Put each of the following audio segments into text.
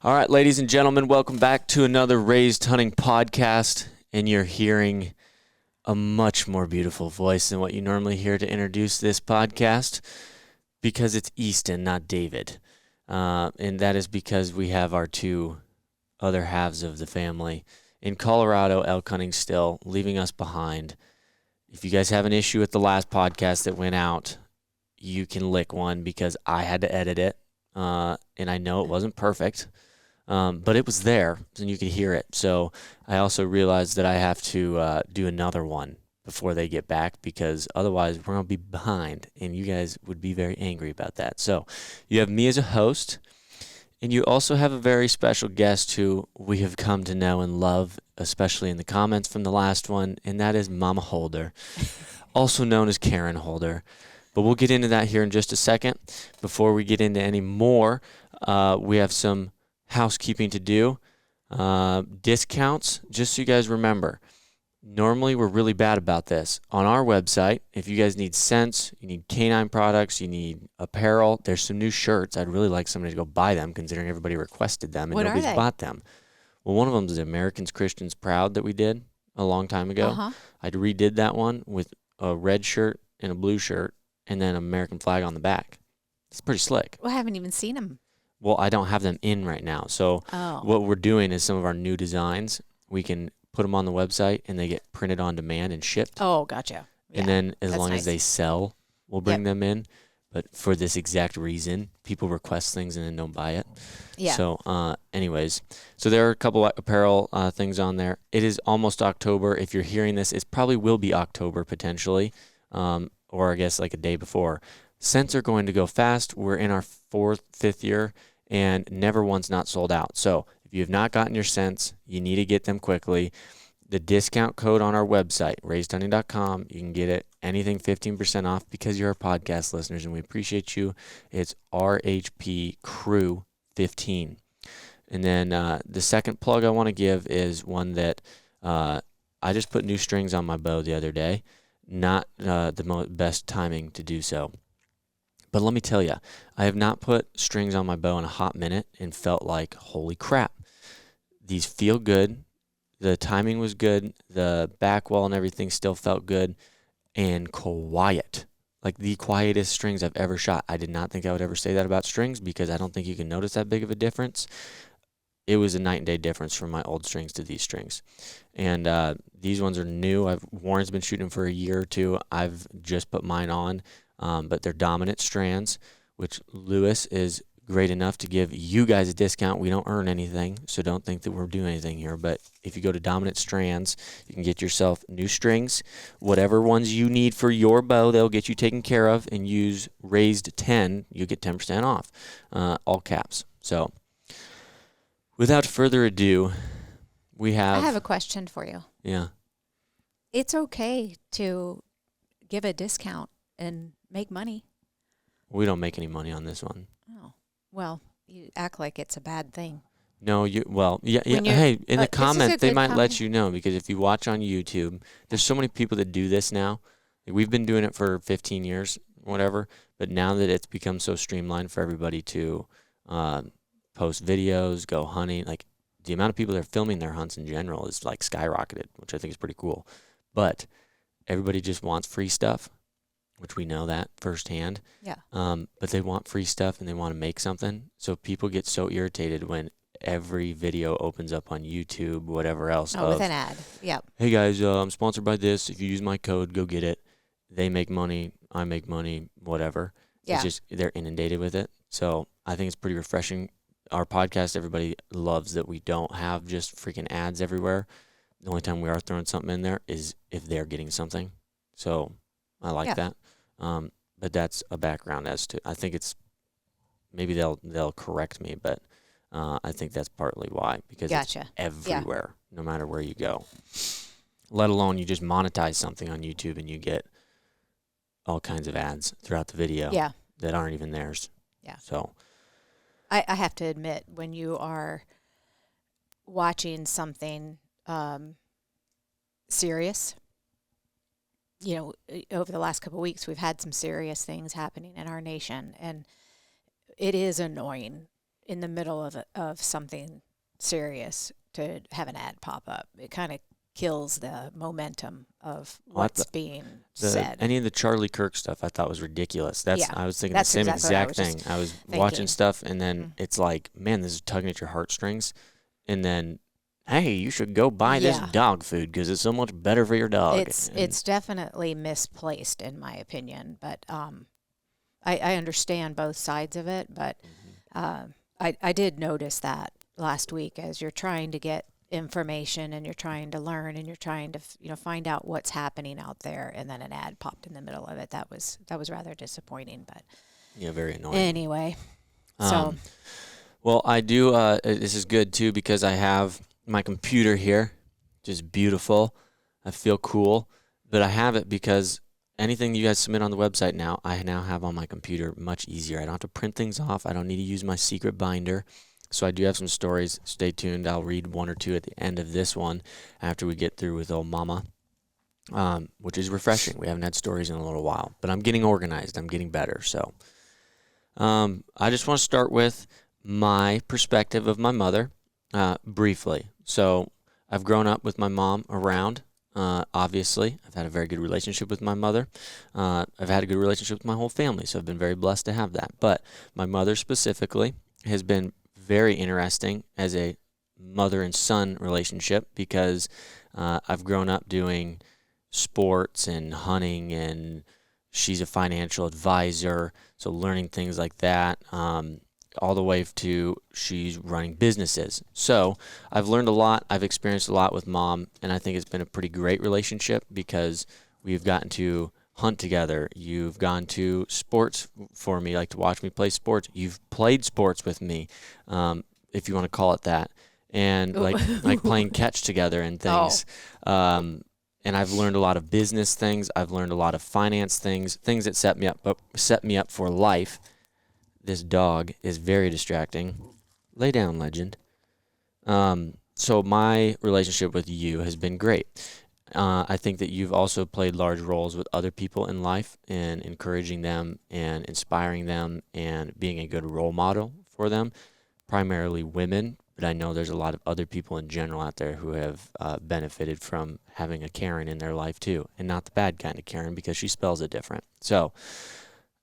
All right, ladies and gentlemen, welcome back to another Raised Hunting podcast. And you're hearing a much more beautiful voice than what you normally hear to introduce this podcast, because it's Easton, not David. And that is because we have our two other halves of the family in Colorado elk hunting still, leaving us behind. If you guys have an issue with the last podcast that went out, you can lick one because I had to edit it. And I know it wasn't perfect, but it was there and you could hear it. So I also realized that I have to do another one before they get back, because otherwise we're going to be behind and you guys would be very angry about that. So you have me as a host, and you also have a very special guest who we have come to know and love, especially in the comments from the last one, and that is Mama Holder, also known as Karin Holder. But we'll get into that here in just a second. Before we get into any more, we have some housekeeping to do. Discounts, just so you guys remember. Normally, we're really bad about this. On our website, if you guys need scents, you need canine products, you need apparel, there's some new shirts. I'd really like somebody to go buy them, considering everybody requested them and nobody's bought them. Well, one of them is the Americans Christians Proud that we did a long time ago. I redid that one with a red shirt and a blue shirt, and then an American flag on the back. It's pretty slick. Well, I haven't even seen them. Well, I don't have them in right now. So what we're doing is some of our new designs, we can put them on the website and they get printed on demand and shipped. Oh, gotcha. Yeah, and then as long as they sell, we'll bring them in. But for this exact reason, people request things and then don't buy it. Yeah. So anyways, so there are a couple apparel things on there. It is almost October. If you're hearing this, it probably will be October potentially. Or I guess like a day before. Scents are going to go fast. We're in our fifth year, and never once not sold out. So if you have not gotten your scents, you need to get them quickly. The discount code on our website, raisedhunting.com, you can get it anything 15% off because you're our podcast listeners, and we appreciate you. It's RHP Crew 15. And then the second plug I want to give is one that I just put new strings on my bow the other day. Not the best timing to do so. But let me tell you, I have not put strings on my bow in a hot minute and felt like, holy crap. These feel good. The timing was good. The back wall and everything still felt good. And quiet. Like the quietest strings I've ever shot. I did not think I would ever say that about strings because I don't think you can notice that big of a difference. It was a night and day difference from my old strings to these strings. And these ones are new. Warren's been shooting for a year or two. I've just put mine on, but they're dominant strands, which Lewis is great enough to give you guys a discount. We don't earn anything, so don't think that we're doing anything here. But if you go to Dominant Strands, you can get yourself new strings. Whatever ones you need for your bow, they'll get you taken care of. And use Raised 10, you get 10% off, all caps. So without further ado, I have a question for you. Yeah. It's okay to give a discount and make money. We don't make any money on this one. Oh, well, you act like it's a bad thing. No, yeah. Hey, in the comments, they might let you know, because if you watch on YouTube, there's so many people that do this now. Like, we've been doing it for 15 years, whatever, but now that it's become so streamlined for everybody to post videos, go hunting, like the amount of people that are filming their hunts in general is like skyrocketed, which I think is pretty cool. But everybody just wants free stuff, which we know that firsthand. Yeah. But they want free stuff and they want to make something. So people get so irritated when every video opens up on YouTube, whatever else. Oh, with an ad. Yep. Hey guys, I'm sponsored by this. If you use my code, go get it. They make money. I make money. Whatever. Yeah. It's just they're inundated with it. So I think it's pretty refreshing. Our podcast, everybody loves that we don't have just freaking ads everywhere. The only time we are throwing something in there is if they're getting something. So I like that. But that's a background as to, I think it's, maybe they'll correct me, but I think that's partly why, because it's everywhere, no matter where you go. Let alone you just monetize something on YouTube and you get all kinds of ads throughout the video that aren't even theirs. Yeah. So I have to admit, when you are watching something serious, you know, over the last couple of weeks, we've had some serious things happening in our nation, and it is annoying in the middle of something serious to have an ad pop up. It kind of kills the momentum of what's being said. Any of the Charlie Kirk stuff I thought was ridiculous. I was thinking the that's same exactly exact thing. I was thinking. watching stuff, and then it's like, man, this is tugging at your heartstrings. And then, hey, you should go buy this dog food because it's so much better for your dog. It's definitely misplaced, in my opinion. But I understand both sides of it. But I did notice that last week as you're trying to get information and you're trying to learn and you're trying to find out what's happening out there, and then an ad popped in the middle of it. That was rather disappointing, but very annoying. Anyway, so well, I do this is good too because I have my computer here, just beautiful. I feel cool, but I have it because anything you guys submit on the website now, I now have on my computer much easier. I don't have to print things off. I don't need to use my secret binder. So I do have some stories. Stay tuned. I'll read one or two at the end of this one after we get through with old mama, which is refreshing. We haven't had stories in a little while, but I'm getting organized. I'm getting better. So I just want to start with my perspective of my mother briefly. So I've grown up with my mom around. Obviously, I've had a very good relationship with my mother. I've had a good relationship with my whole family, so I've been very blessed to have that. But my mother specifically has been very interesting as a mother and son relationship because I've grown up doing sports and hunting, and she's a financial advisor, so learning things like that, all the way to she's running businesses. So I've learned a lot. I've experienced a lot with Mom, and I think it's been a pretty great relationship because we've gotten to hunt together. You've gone to sports for me, like to watch me play sports. You've played sports with me, if you want to call it that, and like playing catch together and things. And I've learned a lot of business things. I've learned a lot of finance things that set me up for life. This dog is very distracting. Lay down, legend. So my relationship with you has been great. I think that you've also played large roles with other people in life and encouraging them and inspiring them and being a good role model for them, primarily women. But I know there's a lot of other people in general out there who have benefited from having a Karin in their life too, and not the bad kind of Karin because she spells it different. So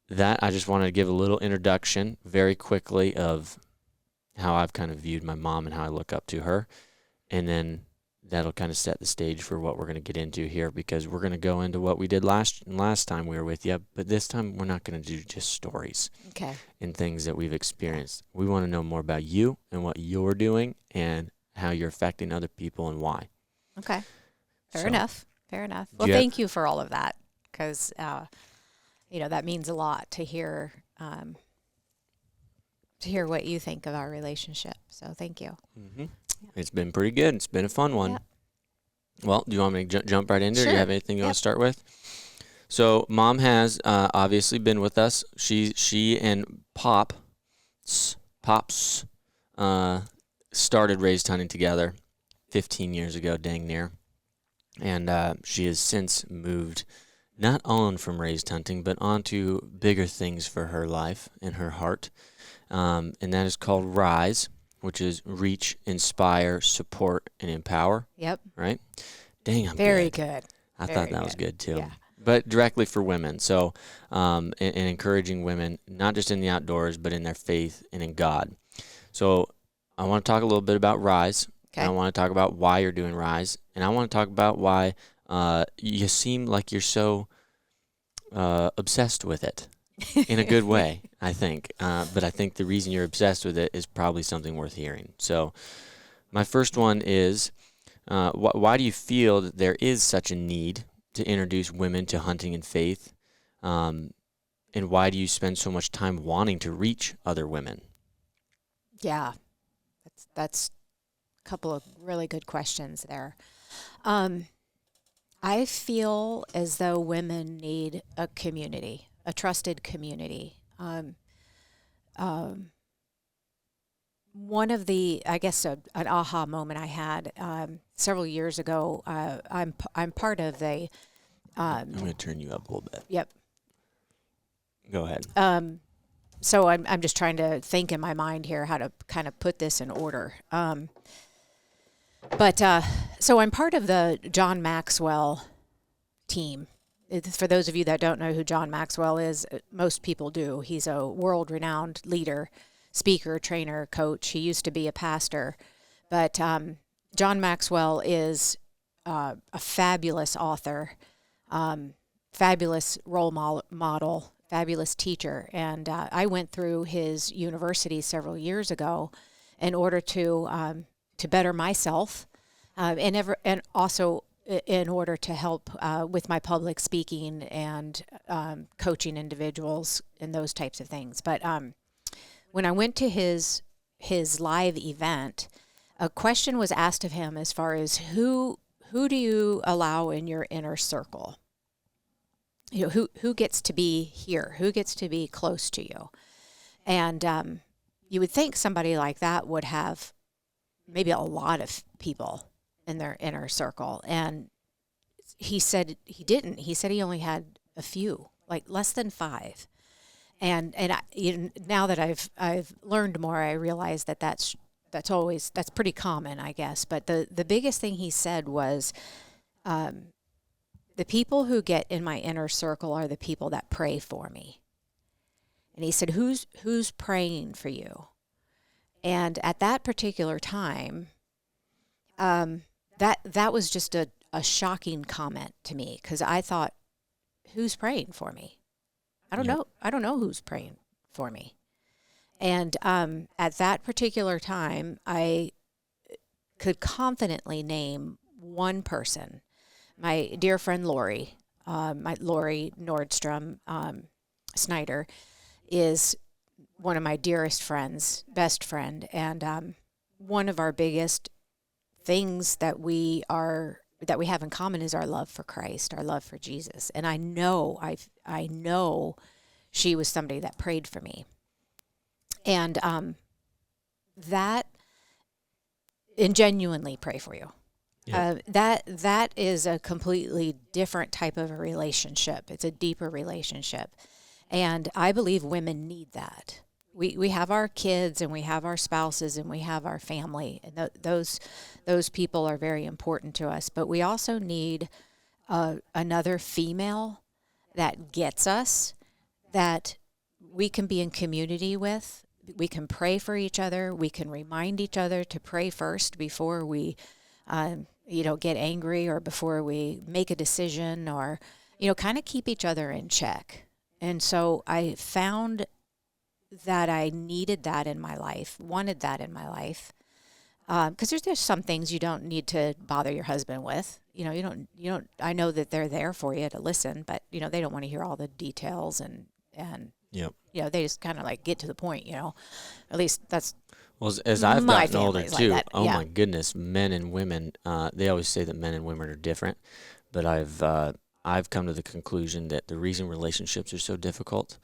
that I just wanted to give a little introduction very quickly of how I've kind of viewed my mom and how I look up to her, and then that'll kind of set the stage for what we're going to get into here because we're going to go into what we did last time we were with you, but this time we're not going to do just stories and things that we've experienced. We want to know more about you and what you're doing and how you're affecting other people and why. Okay. Fair enough. Well, thank you for all of that because, that means a lot to hear what you think of our relationship. So thank you. Mm-hmm. It's been pretty good. It's been a fun one. Yep. Well, do you want me to jump right into it? Sure. Do you have anything you want to start with? So Mom has obviously been with us. She and Pops started raised hunting together 15 years ago, dang near. And she has since moved not on from raised hunting, but on to bigger things for her life and her heart. And that is called RISE, which is Reach, Inspire, Support, and Empower. Yep. Right? Dang, I'm very good. I thought that was good too. Yeah. But directly for women. So, and encouraging women, not just in the outdoors, but in their faith and in God. So I want to talk a little bit about RISE. Okay. I want to talk about why you're doing RISE. And I want to talk about why you seem like you're so obsessed with it. In a good way, I think. But I think the reason you're obsessed with it is probably something worth hearing. So my first one is, why do you feel that there is such a need to introduce women to hunting and faith? And why do you spend so much time wanting to reach other women? Yeah, that's a couple of really good questions there. I feel as though women need a community. A trusted community. One of the, I guess, an aha moment I had several years ago. I'm part of the. I'm going to turn you up a little bit. Yep. Go ahead. So I'm just trying to think in my mind here how to kind of put this in order. So I'm part of the John Maxwell team. For those of you that don't know who John Maxwell is, most people do. He's a world-renowned leader, speaker, trainer, coach. He used to be a pastor. But John Maxwell is a fabulous author, fabulous role model, fabulous teacher. And I went through his university several years ago in order to better myself, and also in order to help with my public speaking and coaching individuals and those types of things. But when I went to his live event, a question was asked of him as far as who do you allow in your inner circle? You know, who gets to be here? Who gets to be close to you? And you would think somebody like that would have maybe a lot of people in their inner circle. And he said he didn't. He said he only had a few, like less than 5. And now that I've learned more, I realize that that's pretty common, I guess. But the biggest thing he said was, the people who get in my inner circle are the people that pray for me. And he said, who's praying for you? And at that particular time, that was just a shocking comment to me, because I thought, who's praying for me? I don't know. I don't know who's praying for me. And at that particular time, I could confidently name one person, my dear friend Lori. Lori Nordstrom Snyder is one of my dearest friends, best friend, and one of our biggest things that we have in common is our love for Christ, our love for Jesus. And I know she was somebody that prayed for me. And and genuinely pray for you. Yeah. That is a completely different type of a relationship. It's a deeper relationship. And I believe women need that. We have our kids, and we have our spouses, and we have our family, and those people are very important to us. But we also need another female that gets us, that we can be in community with. We can pray for each other. We can remind each other to pray first before we, get angry, or before we make a decision, or, kind of keep each other in check. And so I found that I needed that in my life, wanted that in my life, because there's some things you don't need to bother your husband with. You don't. I know that they're there for you to listen, but they don't want to hear all the details, and Yep. They just kind of like get to the point. At least that's. Well, as I've gotten older too, like oh my goodness, men and women. They always say that men and women are different, but I've come to the conclusion that the reason relationships are so difficult,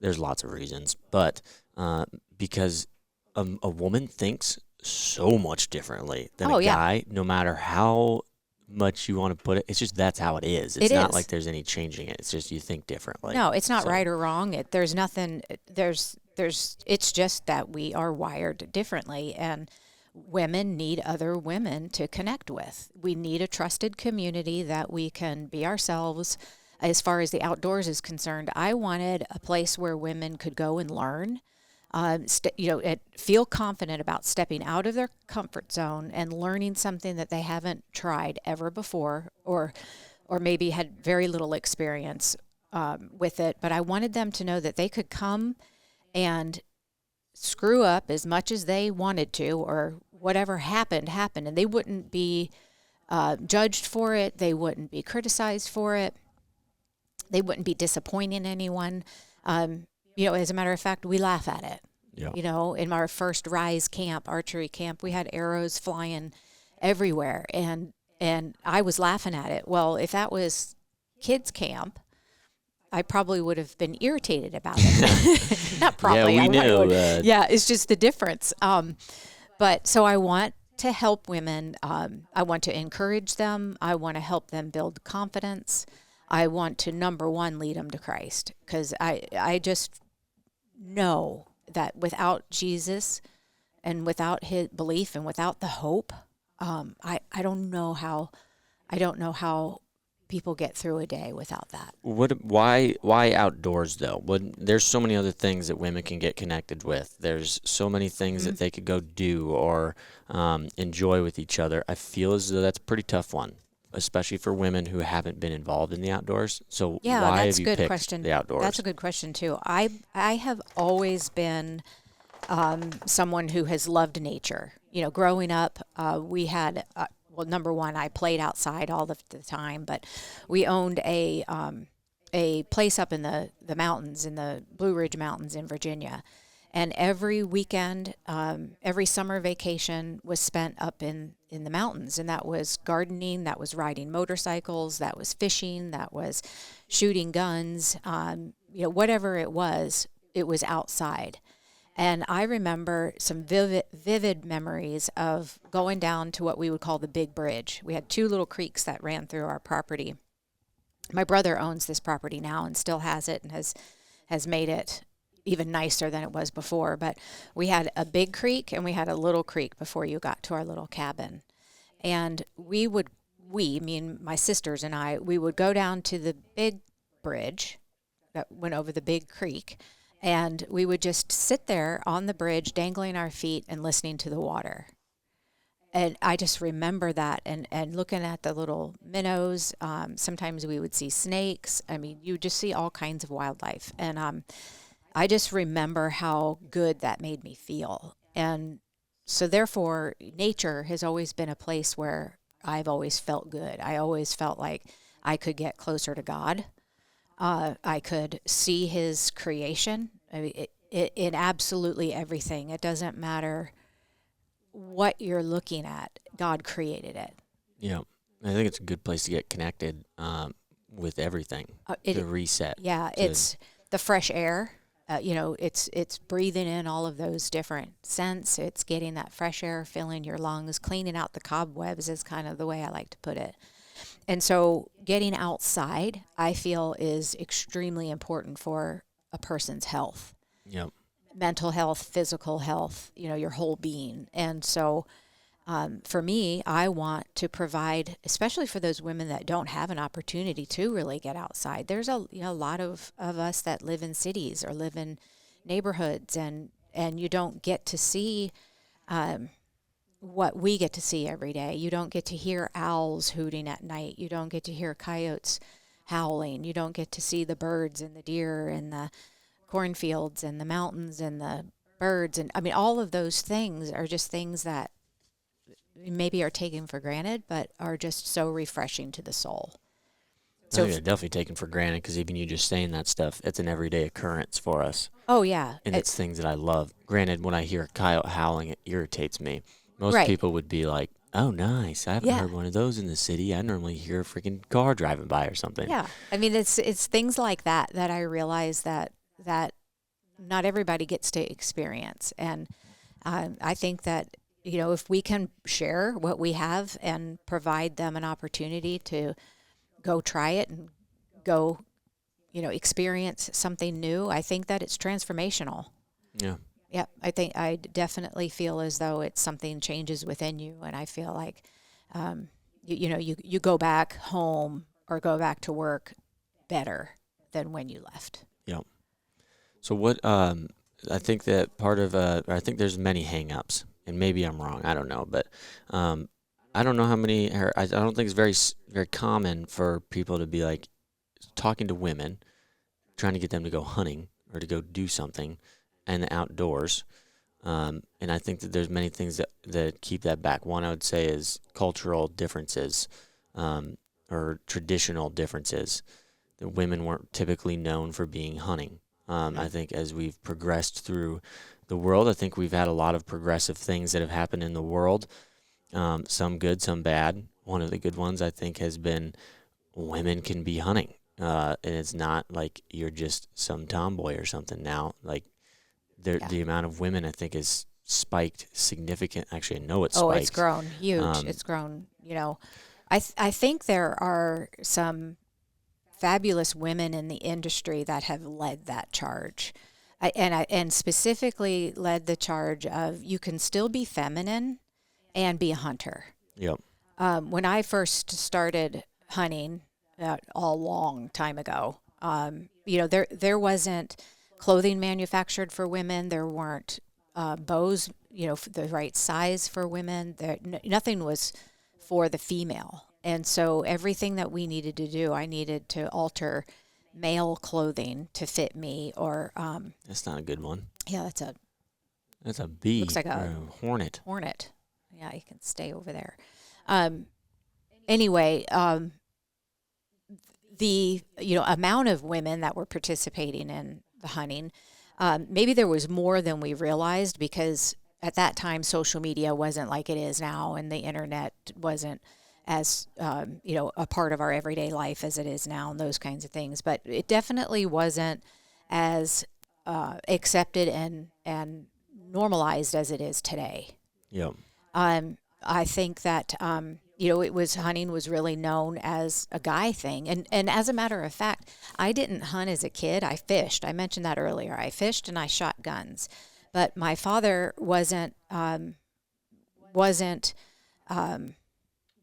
there's lots of reasons, but because a woman thinks so much differently than a guy, no matter how much you want to put it. It's just that's how it is. It's not like there's any changing it. It's just you think differently. No, it's not right or wrong. There's nothing. It's just that we are wired differently, and women need other women to connect with. We need a trusted community that we can be ourselves. As far as the outdoors is concerned, I wanted a place where women could go and learn, feel confident about stepping out of their comfort zone and learning something that they haven't tried ever before, or maybe had very little experience with it. But I wanted them to know that they could come and screw up as much as they wanted to, or whatever happened, and they wouldn't be judged for it. They wouldn't be criticized for it. They wouldn't be disappointing anyone. As a matter of fact, we laugh at it. Yeah. In our first Rise camp, archery camp, we had arrows flying everywhere, and I was laughing at it. Well, if that was kids camp, I probably would have been irritated about it. Not probably. Yeah, we knew. Yeah, it's just the difference. But so I want to help women. I want to encourage them. I want to help them build confidence. I want to, number one, lead them to Christ, because I just know that without Jesus and without his belief and without the hope, I don't know how people get through a day without that. Why outdoors though? There's so many other things that women can get connected with. There's so many things that they could go do or enjoy with each other. I feel as though that's a pretty tough one, especially for women who haven't been involved in the outdoors. So Yeah, why that's have a you good picked question. the outdoors? That's a good question too. I have always been someone who has loved nature. You know, growing up, we had well, number one, I played outside all the time, but we owned a place up in the mountains, in the Blue Ridge Mountains in Virginia. And every weekend, every summer vacation was spent up in the mountains. And that was gardening, that was riding motorcycles, that was fishing, that was shooting guns, whatever it was outside. And I remember some vivid memories of going down to what we would call the Big Bridge. We had two little creeks that ran through our property. My brother owns this property now and still has it and has made it even nicer than it was before. But we had a big creek and we had a little creek before you got to our little cabin. And meaning my sisters and I, we would go down to the big bridge that went over the big creek, and we would just sit there on the bridge, dangling our feet and listening to the water. And I just remember that and looking at the little minnows. Sometimes we would see snakes. I mean, you just see all kinds of wildlife. And I just remember how good that made me feel. And so therefore, nature has always been a place where I've always felt good. I always felt like I could get closer to God. I could see his creation. I mean, in absolutely everything. It doesn't matter what you're looking at. God created it. Yeah, I think it's a good place to get connected with everything, to reset. Yeah, it's the fresh air. It's breathing in all of those different scents. It's getting that fresh air, filling your lungs, cleaning out the cobwebs is kind of the way I like to put it. And so getting outside, I feel, is extremely important for a person's health. Yep. Mental health, physical health, your whole being. And so for me, I want to provide, especially for those women that don't have an opportunity to really get outside. There's a lot of us that live in cities or live in neighborhoods, and you don't get to see what we get to see every day. You don't get to hear owls hooting at night. You don't get to hear coyotes howling. You don't get to see the birds and the deer and the cornfields and the mountains and the birds. And I mean, all of those things are just things that maybe are taken for granted, but are just so refreshing to the soul. So they're definitely taken for granted, because even you just saying that stuff, it's an everyday occurrence for us. Oh, yeah. And it's things that I love. Granted, when I hear a coyote howling, it irritates me. Most Right. people would be like, oh, nice. I haven't heard one of those in the city. I normally hear a freaking car driving by or something. Yeah. I mean, it's things like that I realize that not everybody gets to experience. And I think that, if we can share what we have and provide them an opportunity to go try it and go, experience something new, I think that it's transformational. Yeah. Yeah, I definitely feel as though it's something changes within you, and I feel like, you go back home or go back to work better than when you left. Yeah. So what? I think that part of I think there's many hang-ups, and maybe I'm wrong. I don't know, but I don't know how many. I don't think it's very common for people to be like talking to women, trying to get them to go hunting or to go do something in the outdoors. And I think that there's many things that keep that back. One I would say is cultural differences, or traditional differences. The women weren't typically known for being hunting. I think as we've progressed through the world, I think we've had a lot of progressive things that have happened in the world. Some good, some bad. One of the good ones I think has been women can be hunting. And it's not like you're just some tomboy or something now. Like the amount of women I think is spiked significant. Actually, I know it's spiked. Oh, it's grown huge. It's grown, I think there are some fabulous women in the industry that have led that charge. I specifically led the charge of you can still be feminine and be a hunter. Yep. When I first started hunting, a long time ago, there wasn't clothing manufactured for women. There weren't bows, the right size for women. Nothing was for the female. And so everything that we needed to do, I needed to alter male clothing to fit me. Or That's not a good one. yeah, That's a bee. Looks like a or hornet. hornet. Yeah, you can stay over there. Anyway, the amount of women that were participating in the hunting, maybe there was more than we realized, because at that time social media wasn't like it is now, and the internet wasn't as a part of our everyday life as it is now, and those kinds of things. But it definitely wasn't as accepted and normalized as it is today. Yep. I think that hunting was really known as a guy thing, and as a matter of fact, I didn't hunt as a kid. I fished. I mentioned that earlier. I fished and I shot guns, but my father wasn't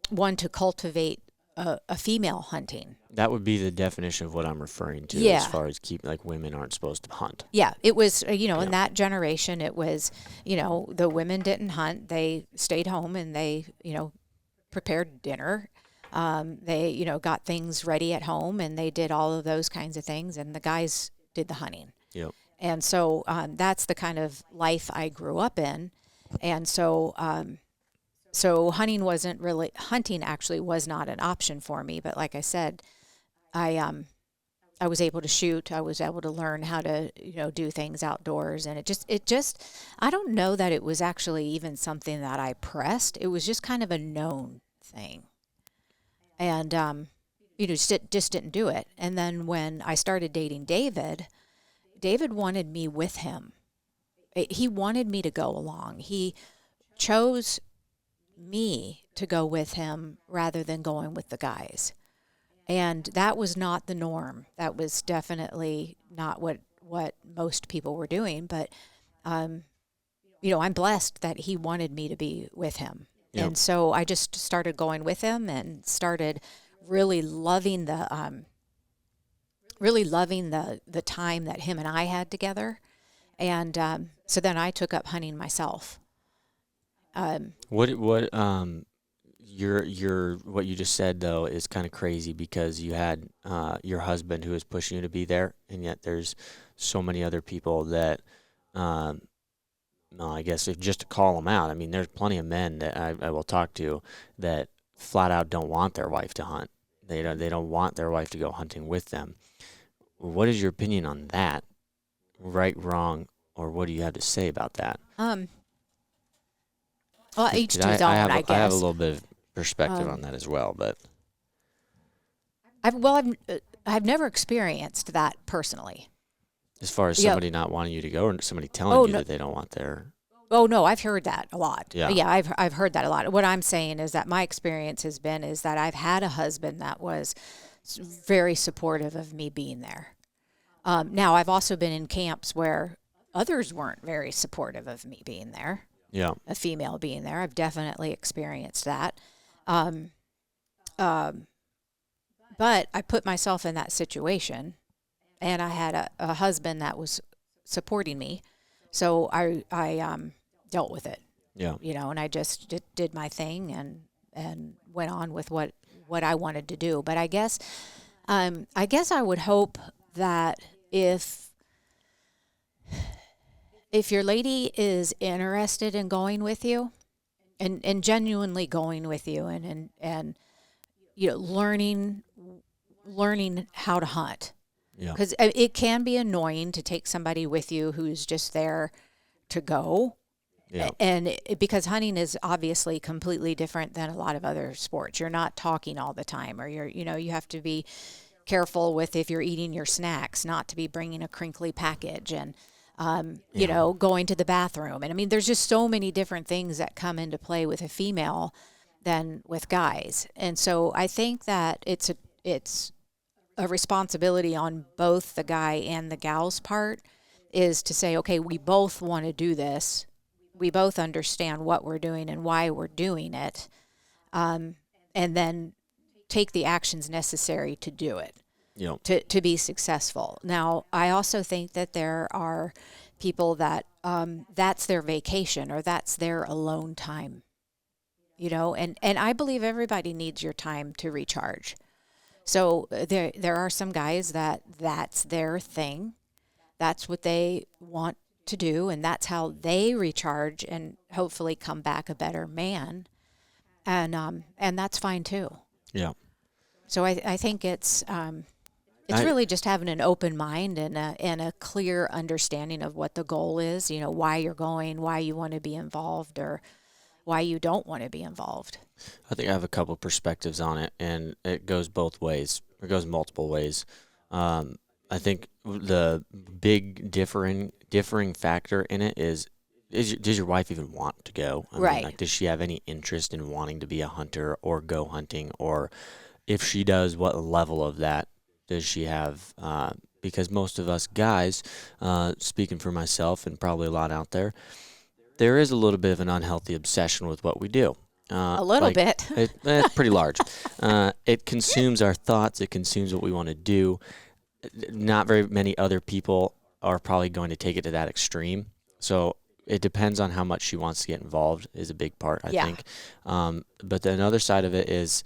one to cultivate a female hunting. That would be the definition of what I'm referring to, Yeah. as far as women aren't supposed to hunt. Yeah, it was, in that generation, it was, the women didn't hunt. They stayed home and they, prepared dinner. They, got things ready at home, and they did all of those kinds of things, and the guys did the hunting. Yep. And so that's the kind of life I grew up in. And so hunting actually was not an option for me. But like I said, I was able to shoot. I was able to learn how to, do things outdoors. And it just, I don't know that it was actually even something that I pressed. It was just kind of a known thing. And, just didn't do it. And then when I started dating David wanted me with him. He wanted me to go along. He chose me to go with him rather than going with the guys. And that was not the norm. That was definitely not what most people were doing. But, I'm blessed that he wanted me to be with him. Yep. And so I just started going with him and started really loving the time that him and I had together. And so then I took up hunting myself. What you just said though is kind of crazy, because you had your husband who was pushing you to be there, and yet there's so many other people that I guess if just to call them out, I mean, there's plenty of men that I will talk to that flat out don't want their wife to hunt. They don't want their wife to go hunting with them. What is your opinion on that? Right, wrong, or what do you have to say about that? Well, each to I his own, I guess. I have a little bit of perspective on that as well, but I've never experienced that personally. as far as somebody not wanting you to go, or somebody telling you that they don't want their... Oh no, I've heard that a lot. Yeah, I've heard that a lot. What I'm saying is that my experience is that I've had a husband that was very supportive of me being there. Now I've also been in camps where others weren't very supportive of me being there. Yeah, a female being there. I've definitely experienced that. But I put myself in that situation, and I had a husband that was supporting me, so I dealt with it. Yeah, and I just did my thing and went on with what I wanted to do. But I guess I would hope that if your lady is interested in going with you and genuinely going with you and learning how to hunt. yeah, Because it can be annoying to take somebody with you who's just there to go. yeah, And because hunting is obviously completely different than a lot of other sports. You're not talking all the time, or you have to be careful with, if you're eating your snacks, not to be bringing a crinkly package, and going to the bathroom. And I mean, there's just so many different things that come into play with a female than with guys. And so I think that it's a responsibility on both the guy and the gal's part. is to say, okay, we both want to do this. We both understand what we're doing and why we're doing it. And then take the actions necessary to do it, to be successful. Now, I also think that there are people that that's their vacation or that's their alone time, and I believe everybody needs your time to recharge. So there are some guys that's their thing. That's what they want to do, and that's how they recharge and hopefully come back a better man. And that's fine too. Yeah. So I think it's really just having an open mind and a clear understanding of what the goal is, why you're going, why you want to be involved, or why you don't want to be involved. I think I have a couple perspectives on it, and it goes both ways. It goes multiple ways. I think the big differing factor in it does your wife even want to go? I mean, like, does she have any interest in wanting to be a hunter or go hunting? Or if she does, what level of that does she have? Because most of us guys, speaking for myself and probably a lot out there is a little bit of an unhealthy obsession with what we do. A little bit. It's pretty large. It consumes our thoughts. It consumes what we want to do. Not very many other people are probably going to take it to that extreme. So it depends on how much she wants to get involved is a big part, I think. But the another side of it is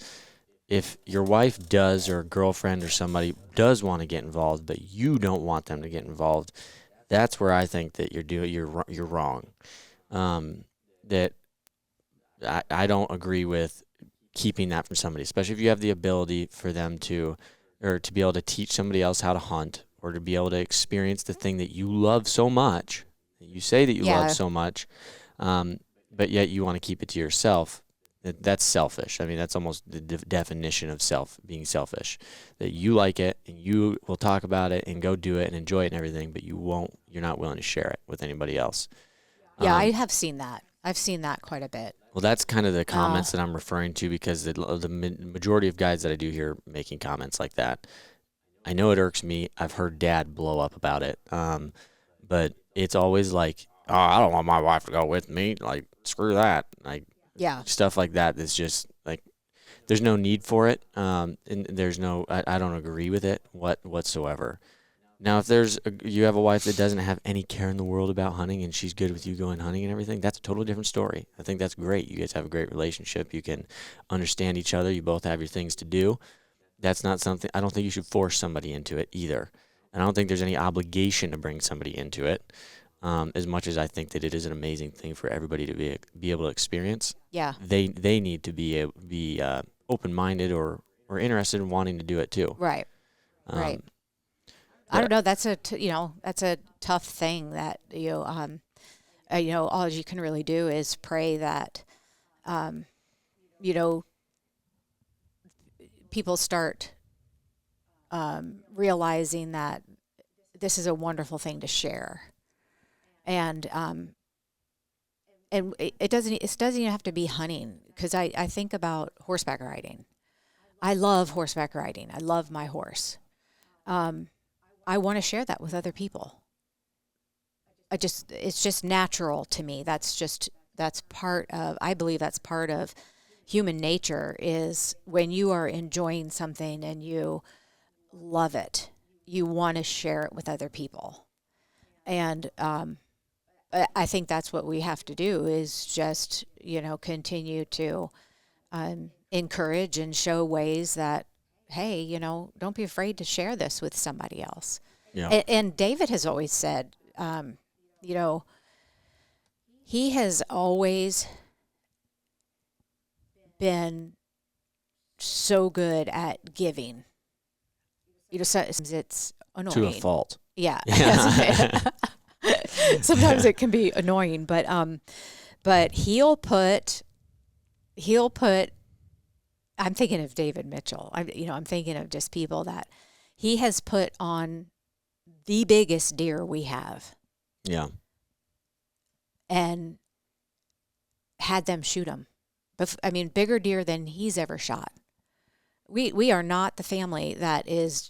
if your wife does, or a girlfriend or somebody does want to get involved, but you don't want them to get involved, that's where I think that you're wrong. That I don't agree with keeping that from somebody, especially if you have the ability for them to, or to be able to teach somebody else how to hunt, or to be able to experience the thing that you love so much, that you say that you love so much, but yet you want to keep it to yourself. That's selfish. I mean, that's almost the definition of being selfish. That you like it and you will talk about it and go do it and enjoy it and everything, but you're not willing to share it with anybody else. Yeah, I have seen that. I've seen that quite a bit. Well, that's kind of the comments that I'm referring to, because the majority of guys that I do hear making comments like that, I know it irks me. I've heard Dad blow up about it, but it's always like, oh, I don't want my wife to go with me. Like, screw that. Like, stuff like that. That's just like, there's no need for it, and there's no. I don't agree with it whatsoever. Now, if you have a wife that doesn't have any care in the world about hunting and she's good with you going hunting and everything, that's a totally different story. I think that's great. You guys have a great relationship. You can understand each other. You both have your things to do. That's not something, I don't think you should force somebody into it either. And I don't think there's any obligation to bring somebody into it, as much as I think that it is an amazing thing for everybody to be able to experience. Yeah. They need to be open-minded or interested in wanting to do it too. Right. Right. I don't know. That's that's a tough thing that all you can really do is pray that, people start realizing that this is a wonderful thing to share, and it doesn't even have to be hunting, because I think about horseback riding. I love horseback riding. I love my horse. I want to share that with other people. It's just natural to me. I believe that's part of human nature, is when you are enjoying something and you love it, you want to share it with other people. And I think that's what we have to do, is just, continue to encourage and show ways that, hey, don't be afraid to share this with somebody else. Yeah. And David has always said, he has always been so good at giving. Sometimes it's annoying. To a fault. Yeah. Sometimes it can be annoying, but he'll put. I'm thinking of David Mitchell. I'm thinking of just people that he has put on the biggest deer we have. Yeah. And had them shoot him. Bigger deer than he's ever shot. We are not the family that is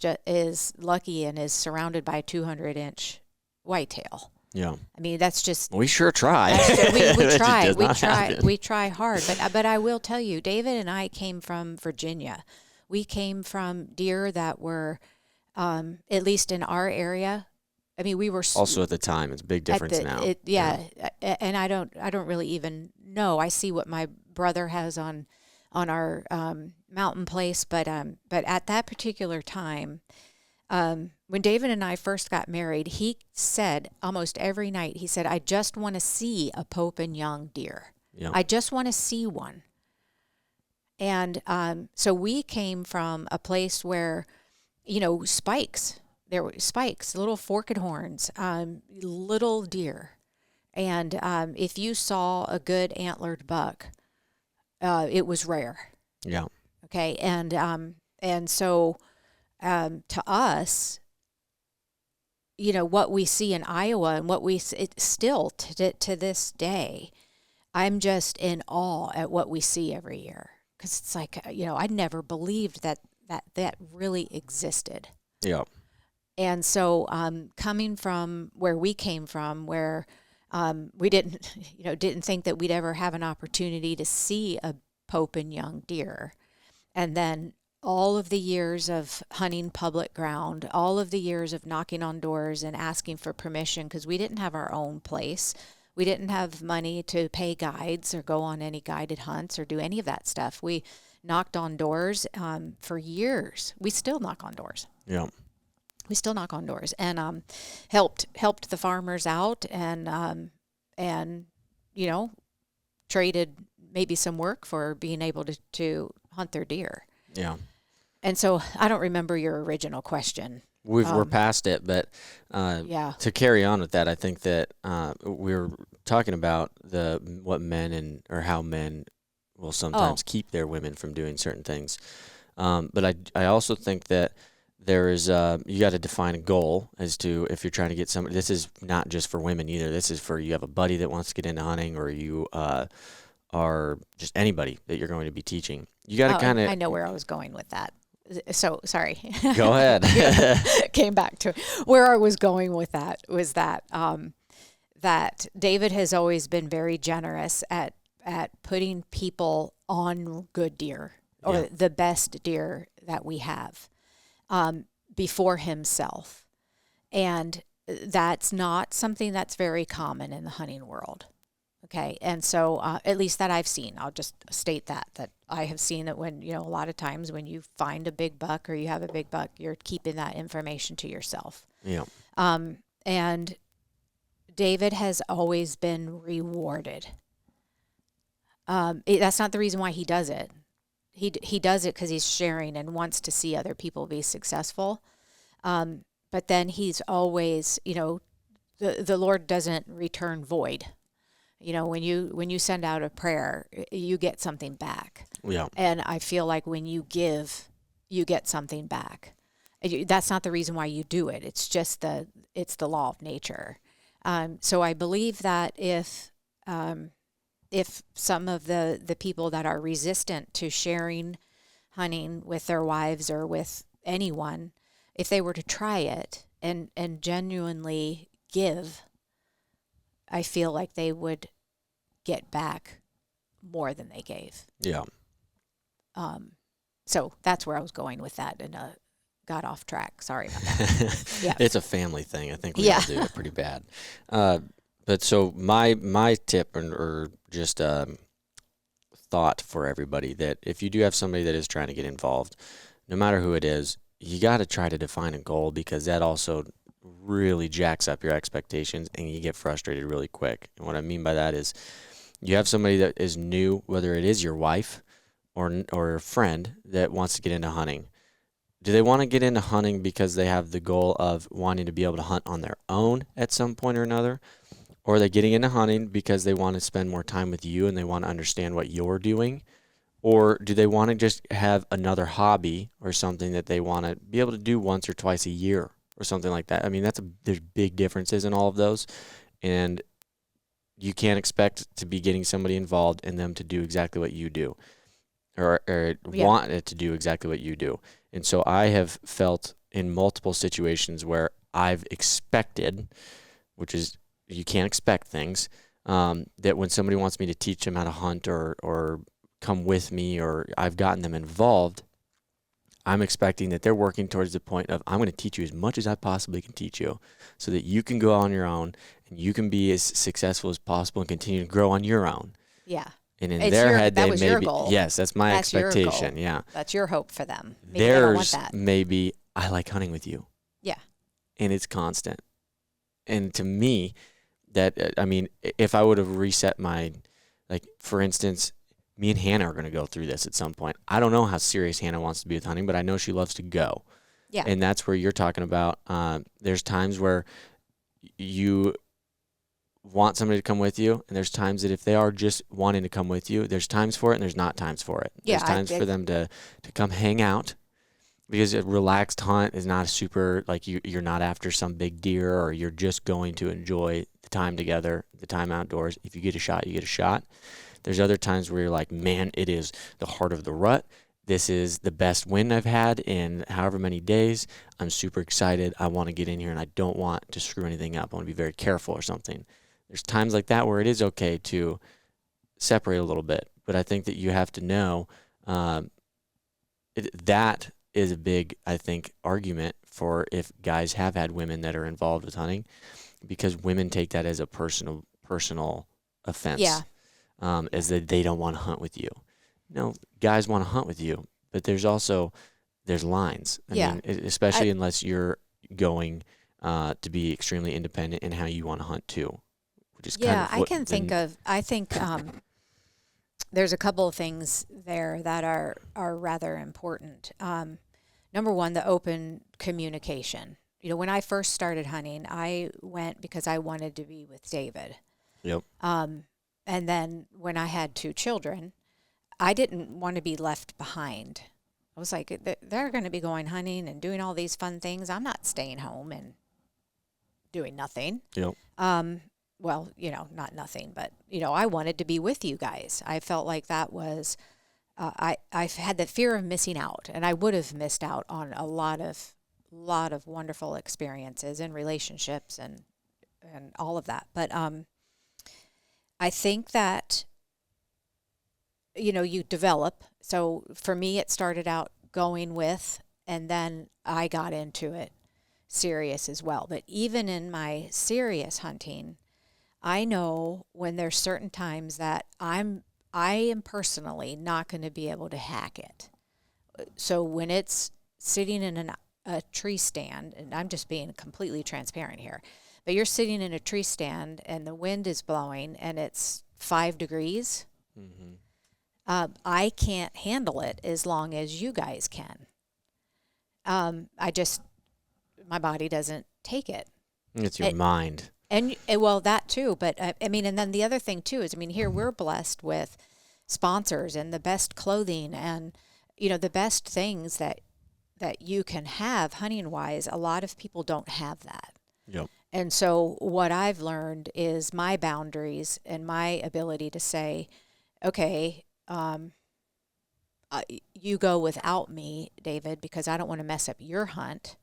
lucky and is surrounded by 200-inch whitetail. Yeah. I mean, that's just We sure try. we That try just does not happen. we try hard. But I will tell you, David and I came from Virginia. We came from deer that were at least in our area. I mean, we were Also at the time, it's a big difference now. And I don't really even know. I see what my brother has on our mountain place, but at that particular time, when David and I first got married, he said almost every night, he said, "I just want to see a Pope and young deer. Yeah. I just want to see one." And so we came from a place where, spikes. There were spikes, little forked horns, little deer. And if you saw a good antlered buck, it was rare. Yeah. Okay. And so to us, what we see in Iowa and what it's still to this day, I'm just in awe at what we see every year. Because it's like, I never believed that really existed. Yeah. And so coming from where we came from, where we didn't think that we'd ever have an opportunity to see a Pope and young deer. And then all of the years of hunting public ground, all of the years of knocking on doors and asking for permission, because we didn't have our own place. We didn't have money to pay guides or go on any guided hunts or do any of that stuff. We knocked on doors for years. We still knock on doors. Yeah. We still knock on doors and helped the farmers out and traded maybe some work for being able to hunt their deer. Yeah. And so I don't remember your original question. We're past it, but to carry on with that, I think that we're talking about what men or how men will sometimes keep their women from doing certain things. But I also think that there is you got to define a goal as to if you're trying to get somebody. This is not just for women either. This is for you have a buddy that wants to get into hunting, or you are just anybody that you're going to be teaching. You got to kind of. I know where I was going with that. So sorry. Go ahead. Came back to where I was going with that was that that David has always been very generous at putting people on good deer or the best deer that we have before himself, and that's not something that's very common in the hunting world. Okay. And so, at least that I've seen, I'll just state that I have seen that when, a lot of times when you find a big buck or you have a big buck, you're keeping that information to yourself. Yeah. And David has always been rewarded. That's not the reason why he does it. He does it because he's sharing and wants to see other people be successful. But then he's always, the Lord doesn't return void. When you send out a prayer, you get something back. Yeah. And I feel like when you give, you get something back. That's not the reason why you do it. It's just it's the law of nature. So I believe that if some of the people that are resistant to sharing hunting with their wives or with anyone, if they were to try it and genuinely give, I feel like they would get back more than they gave. Yeah. So that's where I was going with that, and got off track. Sorry about that. Yeah. It's a family thing. I think we all do it pretty bad. But so my tip or just thought for everybody that if you do have somebody that is trying to get involved, no matter who it is, you got to try to define a goal, because that also really jacks up your expectations and you get frustrated really quick. And what I mean by that is you have somebody that is new, whether it is your wife or a friend that wants to get into hunting. Do they want to get into hunting because they have the goal of wanting to be able to hunt on their own at some point or another? Or are they getting into hunting because they want to spend more time with you and they want to understand what you're doing? Or do they want to just have another hobby or something that they want to be able to do once or twice a year or something like that? I mean, there's big differences in all of those. And you can't expect to be getting somebody involved and them to do exactly what you do or want it to do exactly what you do. And so I have felt in multiple situations where I've expected which is you can't expect things. That when somebody wants me to teach them how to hunt or come with me or I've gotten them involved, I'm expecting that they're working towards the point of I'm going to teach you as much as I possibly can teach you so that you can go on your own and you can be as successful as possible and continue to grow on your own. Yeah. And in their head, that they was may your be, goal. yes, that's my That's your expectation. goal. Yeah. That's your hope for them. Maybe they don't want Theirs that. may be, I like hunting with you. Yeah. And it's constant. And to me, if I would have reset like, for instance, me and Hannah are going to go through this at some point. I don't know how serious Hannah wants to be with hunting, but I know she loves to go. Yeah. And that's where you're talking about. There's times where you want somebody to come with you, and there's times that if they are just wanting to come with you, there's times for it and there's not times for it. Yeah, There's times for them to come hang out, because a relaxed hunt is not super, like you're not after some big deer, or you're just going to enjoy the time together, the time outdoors. If you get a shot, you get a shot. There's other times where you're like, man, it is the heart of the rut. This is the best wind I've had in however many days. I'm super excited. I want to get in here and I don't want to screw anything up. I want to be very careful or something. There's times like that where it is okay to separate a little bit. But I think that you have to know that is a big, I think, argument for if guys have had women that are involved with hunting, because women take that as a personal offense. Yeah. As that they don't want to hunt with you. No, guys want to hunt with you, but there's lines. I mean, especially unless you're going to be extremely independent in how you want to hunt too. Which is I think there's a couple of things there that are rather important. Number one, the open communication. When I first started hunting, I went because I wanted to be with David. Yep. And then when I had 2 children, I didn't want to be left behind. I was like, they're going to be going hunting and doing all these fun things. I'm not staying home and doing nothing. Yep. Well, not nothing, but, I wanted to be with you guys. I felt like that was, I've had the fear of missing out, and I would have missed out on a lot of wonderful experiences and relationships and all of that. But, I think that, you develop. So for me, it started out going with, and then I got into it serious as well. But even in my serious hunting, I know when there's certain times that I am personally not going to be able to hack it. So when it's sitting in a tree stand, and I'm just being completely transparent here, but you're sitting in a tree stand and the wind is blowing and it's 5 degrees. Mm-hmm. I can't handle it as long as you guys can. My body doesn't take it. It's your mind. And well, that too. But and then the other thing too is, here we're blessed with sponsors and the best clothing and, the best things that you can have hunting wise. A lot of people don't have that. Yep. And so what I've learned is my boundaries and my ability to say, okay, you go without me, David, because I don't want to mess up your hunt,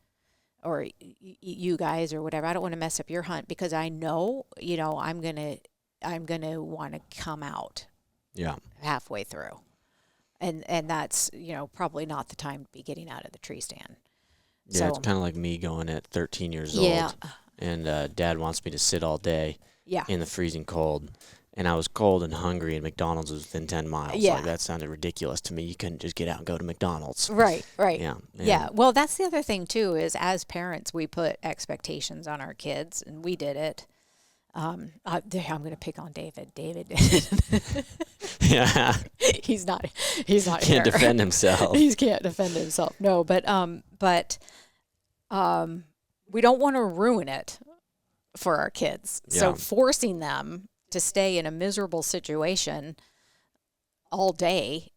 or you guys or whatever. I don't want to mess up your hunt because I know, I'm gonna want to come out. Yeah. Halfway through, and that's probably not the time to be getting out of the tree stand. Yeah, So, it's kind of like me going at 13 years yeah. old. And Dad wants me to sit all day Yeah. in the freezing cold. And I was cold and hungry, and McDonald's was within 10 miles. Yeah. Like, that sounded ridiculous to me. You couldn't just get out and go to McDonald's. Right. Yeah. Yeah. Well, that's the other thing, too, is as parents, we put expectations on our kids, and we did it. I'm going to pick on David. David did it. Yeah. He's not here. Can't defend himself. He can't defend himself. No, but we don't want to ruin it for our kids. Yeah. So forcing them to stay in a miserable situation all day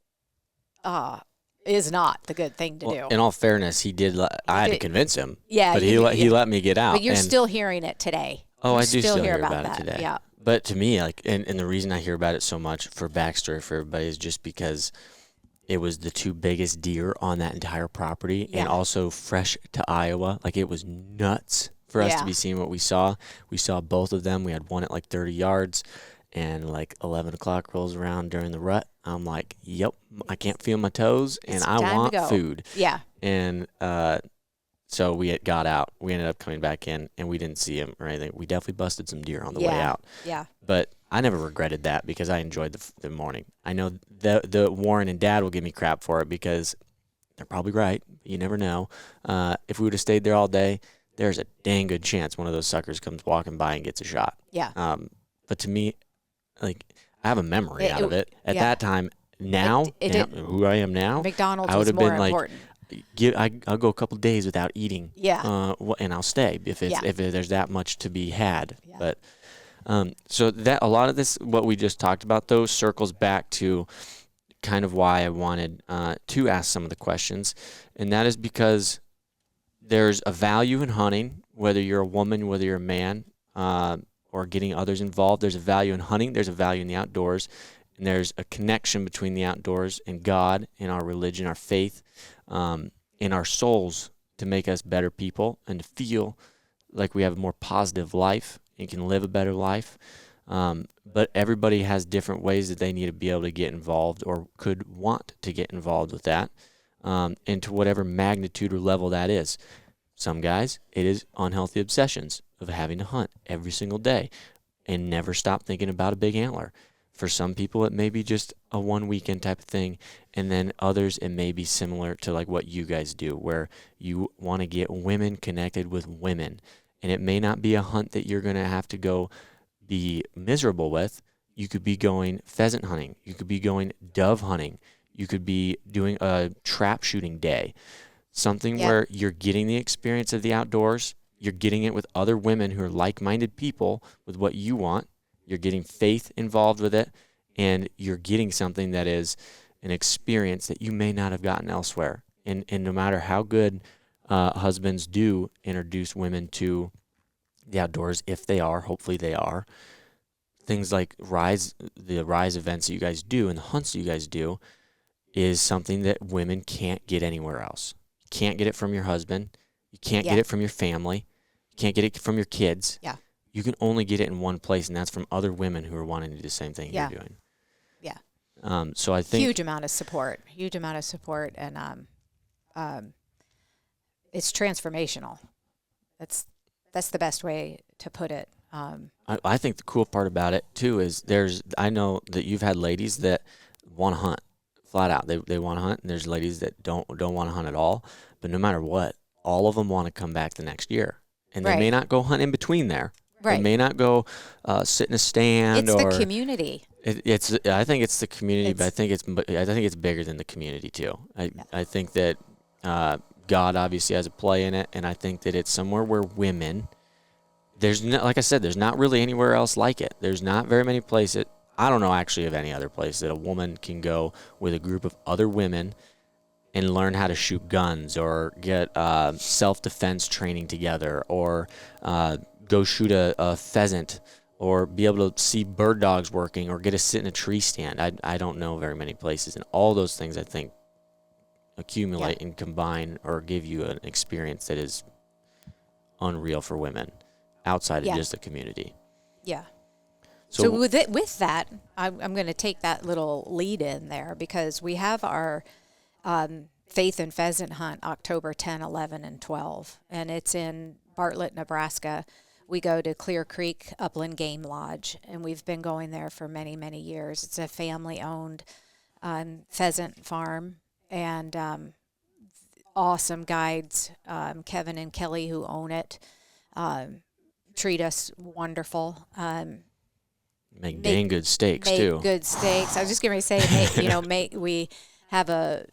is not the good thing to do. In all fairness, he did. I had to convince him. Yeah, but he let me get out. But you're still hearing it today. Oh, I do still hear about that. it today. Yeah. But to me, and the reason I hear about it so much for backstory for everybody is just because it was the 2 biggest deer on that entire property, and also fresh to Iowa. Like, it was nuts. for us to Yeah. be seeing what we saw. We saw both of them. We had one at like 30 yards, and like 11 o'clock rolls around during the rut. I'm like, yep, I can't feel my toes, and It's I time to want go. food. Yeah. And so we got out. We ended up coming back in, and we didn't see him or anything. We definitely busted some deer on the way out. Yeah. But I never regretted that because I enjoyed the morning. I know the Warren and Dad will give me crap for it because they're probably right. You never know. If we would have stayed there all day, there's a dang good chance one of those suckers comes walking by and gets a shot. Yeah. But to me, like, I have a memory out of it. At yeah. that time, now, who I am now, McDonald's I would was have more been like, important. I'll go a couple days without eating. Yeah. And I'll stay if Yeah. there's that much to be had. Yeah. But so that a lot of this, what we just talked about, though, circles back to kind of why I wanted to ask some of the questions, and that is because there's a value in hunting, whether you're a woman, whether you're a man, or getting others involved. There's a value in hunting. There's a value in the outdoors, and there's a connection between the outdoors and God and our religion, our faith, in our souls to make us better people and to feel like we have a more positive life and can live a better life. But everybody has different ways that they need to be able to get involved or could want to get involved with that, and to whatever magnitude or level that is. Some guys, it is unhealthy obsessions of having to hunt every single day and never stop thinking about a big antler. For some people, it may be just a one weekend type of thing. And then others, it may be similar to like what you guys do, where you want to get women connected with women. And it may not be a hunt that you're going to have to go be miserable with. You could be going pheasant hunting. You could be going dove hunting. You could be doing a trap shooting day. Something where you're getting the experience of the outdoors. You're getting it with other women who are like-minded people with what you want. You're getting faith involved with it, and you're getting something that is an experience that you may not have gotten elsewhere. And no matter how good husbands do introduce women to the outdoors, if they are, hopefully they are, things like the rise events that you guys do and the hunts that you guys do is something that women can't get anywhere else. You can't get it from your husband. You can't get it from your family. You can't get it from your kids. Yeah. You can only get it in one place, and that's from other women who are wanting to do the same thing you're doing. Yeah. So I think huge amount of support, and it's transformational. That's the best way to put it. I think the cool part about it too is I know that you've had ladies that want to hunt flat out. They want to hunt, and there's ladies that don't want to hunt at all. But no matter what, all of them want to come back the next year, and they may not go hunt in between there. Right. They may not go sit in a stand. It's the community. I think it's the community, but I think it's bigger than the community too. I think that God obviously has a play in it, and I think that it's somewhere where women. Like I said, there's not really anywhere else like it. There's not very many places. I don't know actually of any other place that a woman can go with a group of other women and learn how to shoot guns or get self-defense training together or go shoot a pheasant or be able to see bird dogs working or get to sit in a tree stand. I don't know very many places. And all those things, I think, accumulate and combine or give you an experience that is unreal for women outside of just the community. Yeah. So with that, I'm going to take that little lead in there because we have our Faith and Pheasant Hunt October 10, 11, and 12, and it's in Bartlett, Nebraska. We go to Clear Creek Upland Game Lodge, and we've been going there for many, many years. It's a family-owned pheasant farm, and awesome guides, Kevin and Kelly, who own it, treat us wonderful. Make dang good steaks too. Good steaks. I was just going to say, we have a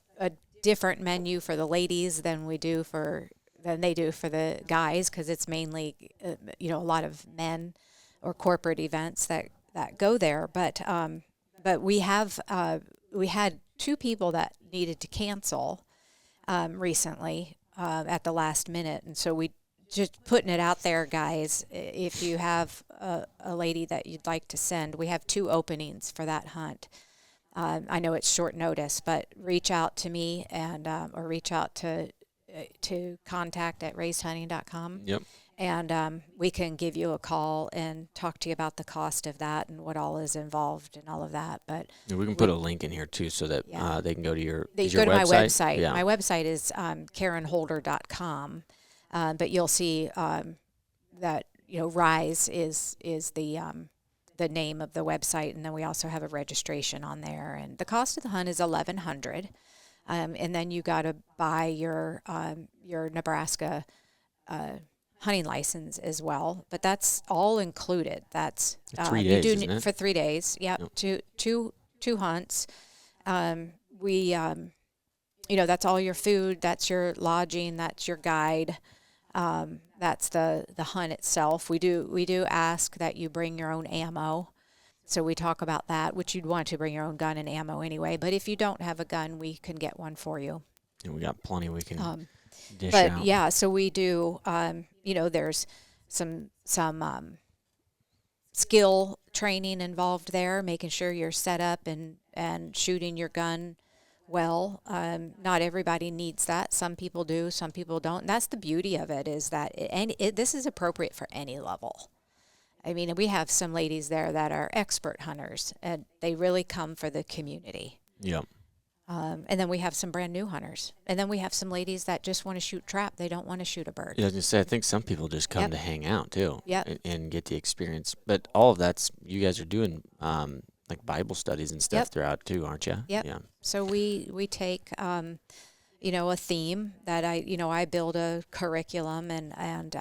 different menu for the ladies than they do for the guys because it's mainly a lot of men or corporate events that go there. But we had two people that needed to cancel recently at the last minute, and so we. Just putting it out there, guys, if you have a lady that you'd like to send, we have 2 openings for that hunt. I know it's short notice, but reach out to me and or reach out to to contact at raisedhunting.com. Yep. And we can give you a call and talk to you about the cost of that and what all is involved and all of that. But And we can put a link in here too, so that they can go to your. They is go your to my website? website. Yeah. My website is karinholder.com. But you'll see that Rise is the name of the website, and then we also have a registration on there. And the cost of the hunt is $1,100, and then you got to buy your Nebraska hunting license as well. But that's all included. That's 3 days, you do isn't it? for 3 days. Yep. Two hunts. That's all your food, that's your lodging, that's your guide, that's the hunt itself. We do ask that you bring your own ammo. So we talk about that, which you'd want to bring your own gun and ammo anyway. But if you don't have a gun, we can get one for you. And we got plenty we can dish But out. yeah, so we do. There's some skill training involved there, making sure you're set up and shooting your gun well. Not everybody needs that. Some people do, some people don't. And that's the beauty of it, is that this is appropriate for any level. I mean, we have some ladies there that are expert hunters, and they really come for the community. Yep. And then we have some brand new hunters. And then we have some ladies that just want to shoot trap. They don't want to shoot a bird. Yeah, I was gonna say, I think some people just come to hang out too. Yep. And get the experience. But all of that's, you guys are doing like Bible studies and stuff throughout too, aren't you? Yep. Yeah. So we take a theme that I build a curriculum, and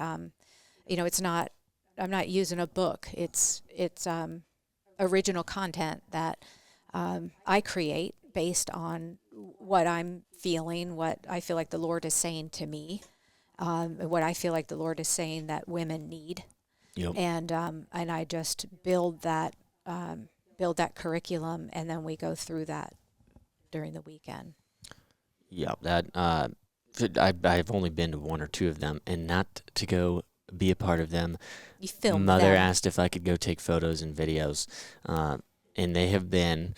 it's not, I'm not using a book. It's original content that I create based on what I'm feeling, what I feel like the Lord is saying to me, what I feel like the Lord is saying that women need. Yep. And I just build that curriculum, and then we go through that during the weekend. Yeah, that I've only been to one or two of them, and not to go be a part of them. You film Mother them. asked if I could go take photos and videos, and they have been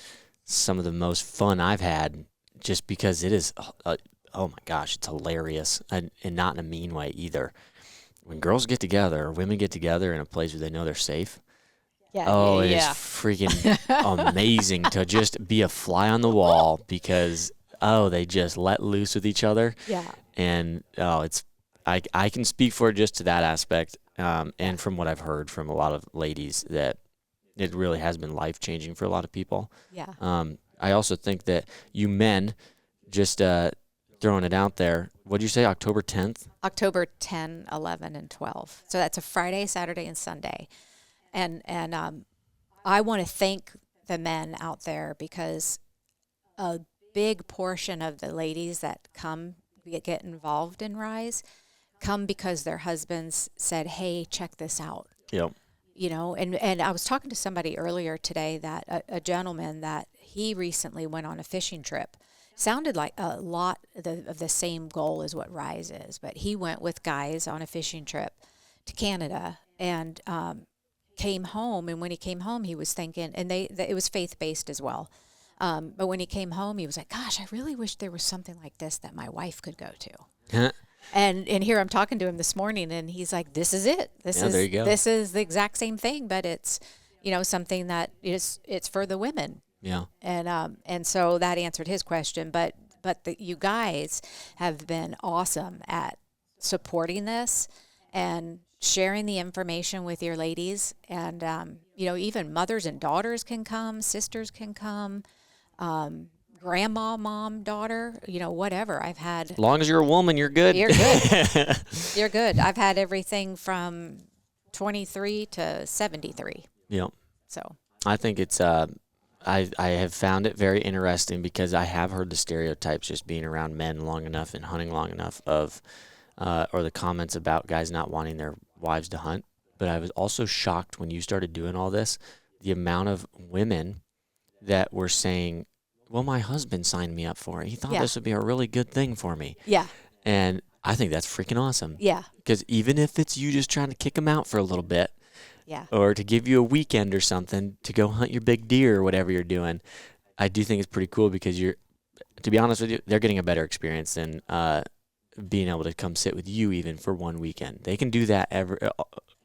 some of the most fun I've had, just because it is, oh my gosh, it's hilarious, and not in a mean way either. When girls get together, or women get together in a place where they know they're safe, Yeah. it is freaking amazing to just be a fly on the wall, because they just let loose with each other. Yeah. And I can speak for it just to that aspect, and from what I've heard from a lot of ladies, that it really has been life-changing for a lot of people. Yeah. I also think that you men, just throwing it out there, what did you say, October 10th? October 10, 11, and 12. So that's a Friday, Saturday, and Sunday. And I want to thank the men out there, because a big portion of the ladies that get involved in Rise come because their husbands said, hey, check this out. Yep. And I was talking to somebody earlier today, that a gentleman that he recently went on a fishing trip. Sounded like a lot of the same goal as what Rise is, but he went with guys on a fishing trip to Canada, and came home. And when he came home, he was thinking, and it was faith-based as well. But when he came home, he was like, gosh, I really wish there was something like this that my wife could go to. And here I'm talking to him this morning, and he's like, this is it. There you go. This is the exact same thing, but it's, something that it's for the women. Yeah. And so that answered his question, but you guys have been awesome at supporting this and sharing the information with your ladies. And, even mothers and daughters can come, sisters can come, grandma, mom, daughter, whatever. I've had. As long as you're a woman, you're good. You're good. You're good. I've had everything from 23 to 73. Yep. So I think it's I have found it very interesting, because I have heard the stereotypes, just being around men long enough and hunting long enough, of or the comments about guys not wanting their wives to hunt. But I was also shocked when you started doing all this, the amount of women that were saying, well, my husband signed me up for it. He thought this would be a really good thing for me. yeah. And I think that's freaking awesome. Yeah. Because even if it's you just trying to kick them out for a little bit, Yeah. or to give you a weekend or something to go hunt your big deer or whatever you're doing, I do think it's pretty cool, because to be honest with you, they're getting a better experience than being able to come sit with you even for one weekend. They can do that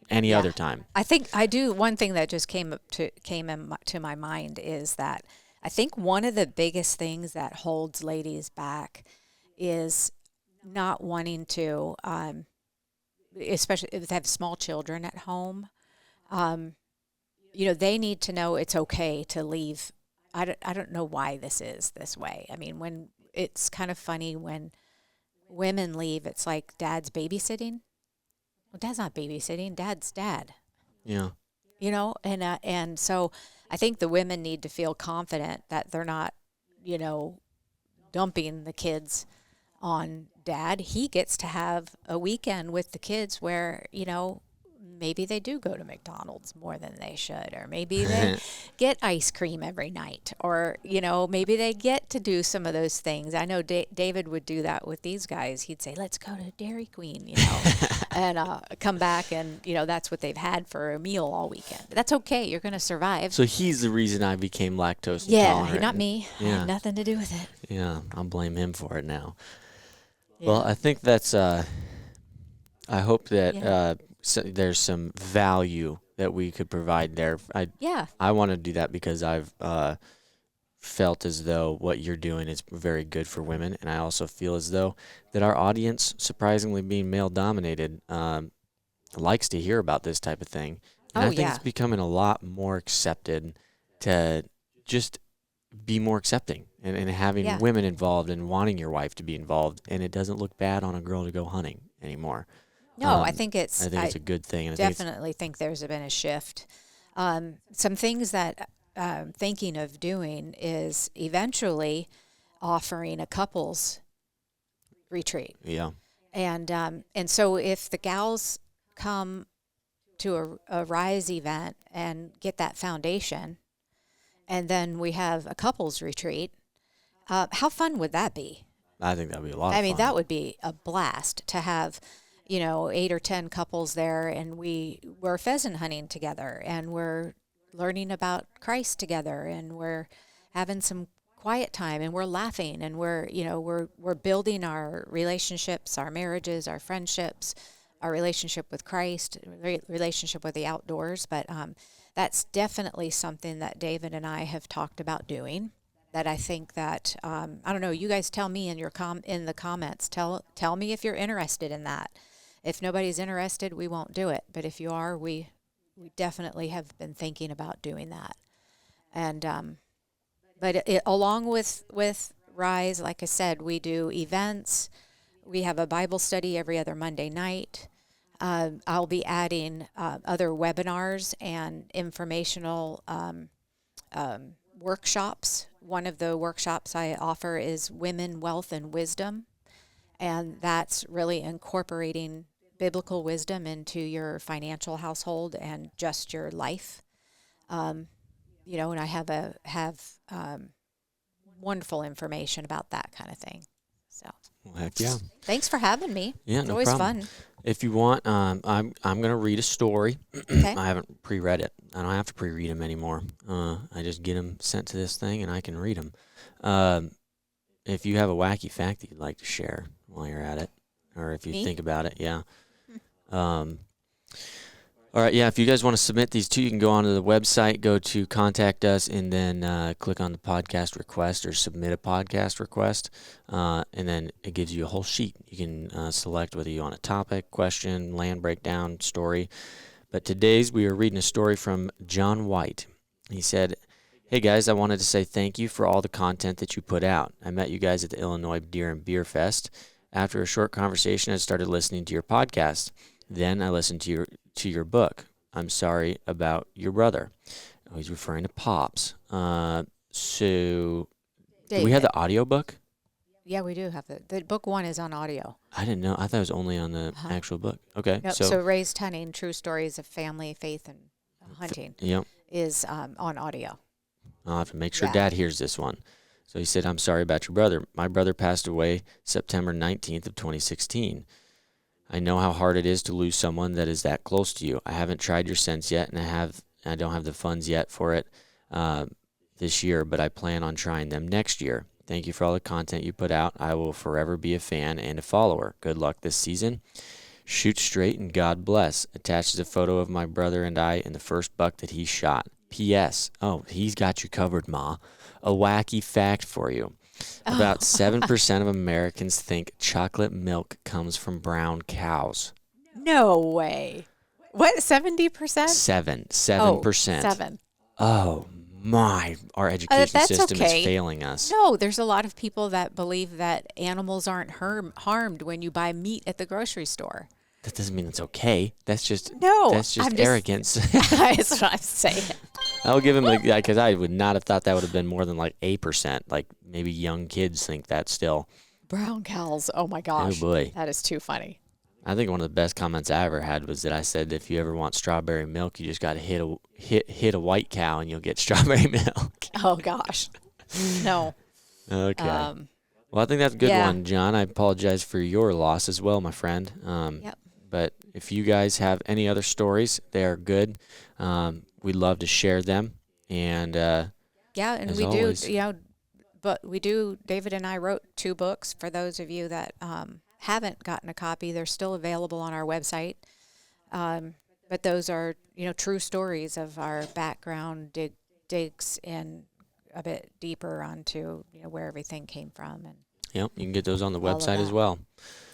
any other time. I think I do. One thing that just came into my mind is that I think one of the biggest things that holds ladies back is not wanting to, especially if they have small children at home. They need to know it's okay to leave. I don't know why this is this way. I mean, when it's kind of funny when women leave, it's like dad's babysitting. Well, dad's not babysitting. Dad's dad. Yeah. And so I think the women need to feel confident that they're not, dumping the kids on dad. He gets to have a weekend with the kids where, maybe they do go to McDonald's more than they should, or maybe they get ice cream every night, or, maybe they get to do some of those things. I know David would do that with these guys. He'd say, let's go to Dairy Queen, and come back and, that's what they've had for a meal all weekend. That's okay. You're going to survive. So he's the reason I became lactose intolerant. Yeah, not me. Yeah. I had nothing to do with it. Yeah, I'll blame him for it now. Yeah. Well, I think that's, I hope that there's some value that we could provide there. I want to do that because I've felt as though what you're doing is very good for women, and I also feel as though that our audience, surprisingly being male-dominated, likes to hear about this type of thing. And I think it's becoming a lot more accepted to just be more accepting and having women involved and wanting your wife to be involved, and it doesn't look bad on a girl to go hunting anymore. No, I think it's a good thing. And definitely think there's been a shift. Some things that I'm thinking of doing is eventually offering a couples retreat. Yeah. And so if the gals come to a Rise event and get that foundation, and then we have a couples retreat, how fun would that be? I think that would be a lot of fun. I mean, that would be a blast to have 8 or 10 couples there, and we're pheasant hunting together, and we're learning about Christ together, and we're having some quiet time, and we're laughing, and we're building our relationships, our marriages, our friendships, our relationship with Christ, relationship with the outdoors. But that's definitely something that David and I have talked about doing. That I think that I don't know. You guys tell me in the comments. Tell me if you're interested in that. If nobody's interested, we won't do it. But if you are, we definitely have been thinking about doing that. And but along with Rise, like I said, we do events. We have a Bible study every other Monday night. I'll be adding other webinars and informational workshops. One of the workshops I offer is Women, Wealth, and Wisdom. And that's really incorporating biblical wisdom into your financial household and just your life. And I have wonderful information about that kind of thing. So, well, heck yeah. Thanks for having me. Yeah, it's no always problem. fun. If you want, I'm going to read a story. Okay. I haven't pre-read it. I don't have to pre-read them anymore. I just get them sent to this thing, and I can read them. If you have a wacky fact that you'd like to share while you're at it, or if you think about it, yeah. All right, yeah, if you guys want to submit these too, you can go onto the website, go to Contact Us, and then click on the podcast request or submit a podcast request, and then it gives you a whole sheet. You can select whether you want a topic, question, land breakdown, story. But today's, we are reading a story from John White. He said, "Hey guys, I wanted to say thank you for all the content that you put out. I met you guys at the Illinois Deer and Beer Fest. After a short conversation, I started listening to your podcast. Then I listened to your book, I'm Sorry About Your Brother." Oh, he's referring to Pops. So do we have the audio book? Yeah, we do have the book one is on audio. I didn't know. I thought it was only on the actual book. Okay. Yep. So Raised Hunting, True Stories of Family, Faith, and Hunting is on audio. I'll have to make sure Dad hears this one. So he said, "I'm sorry about your brother. My brother passed away September 19th of 2016. I know how hard it is to lose someone that is that close to you. I haven't tried your scents yet, and I don't have the funds yet for it this year, but I plan on trying them next year. Thank you for all the content you put out. I will forever be a fan and a follower. Good luck this season. Shoot straight and God bless. Attaches a photo of my brother and I in the first buck that he shot. P.S. Oh, he's got you covered, Ma. A wacky fact for you. About 7% of Americans think chocolate milk comes from brown cows. No way. What, 70%? 7%. 7. Oh, my. Our education That's system okay. is failing us. No, there's a lot of people that believe that animals aren't harmed when you buy meat at the grocery store. That doesn't mean it's okay. That's just arrogance. That's what I'm saying. I'll give him because I would not have thought that would have been more than like 8%. Like maybe young kids think that still. Brown cows. Oh my gosh. Oh boy. That is too funny. I think one of the best comments I ever had was that I said if you ever want strawberry milk, you just got to hit a white cow and you'll get strawberry milk. Oh gosh. No. Okay. Well, I think that's a good one, John. I apologize for your loss as well, my friend. Yep. But if you guys have any other stories, they are good. We'd love to share them. And and we always, do, but we do. David and I wrote 2 books. For those of you that haven't gotten a copy, they're still available on our website. But those are, true stories of our background, digs in a bit deeper onto, where everything came from. And you can get those on the website as well.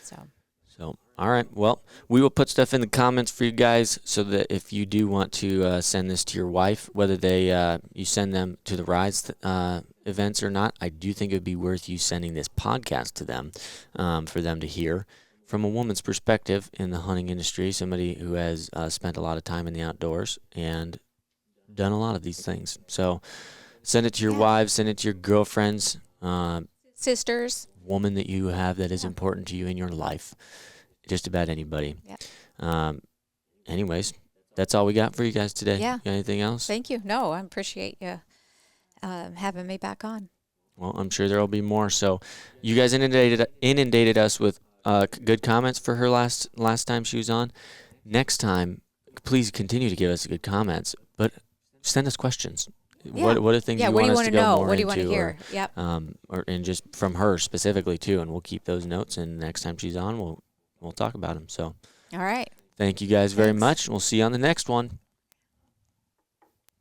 So, all right. Well, we will put stuff in the comments for you guys so that if you do want to send this to your wife, whether you send them to the rides events or not, I do think it would be worth you sending this podcast to them for them to hear from a woman's perspective in the hunting industry, somebody who has spent a lot of time in the outdoors and done a lot of these things. So send it to your wives, send it to your girlfriends, sisters, woman that you have that is important to you in your life, just about anybody. Anyways, that's all we got for you guys today. Yeah. Got anything else? Thank you. No, I appreciate you having me back on. Well, I'm sure there will be more. So you guys inundated us with good comments for her last time she was on. Next time, please continue to give us good comments, but send us questions. Yeah. What are things you what want do you us to want to go know? more What do you into? want to hear? Yep. And just from her specifically too, and we'll keep those notes. And next time she's on, we'll talk about them. So, all right. Thank you guys very much. We'll see you on the next one.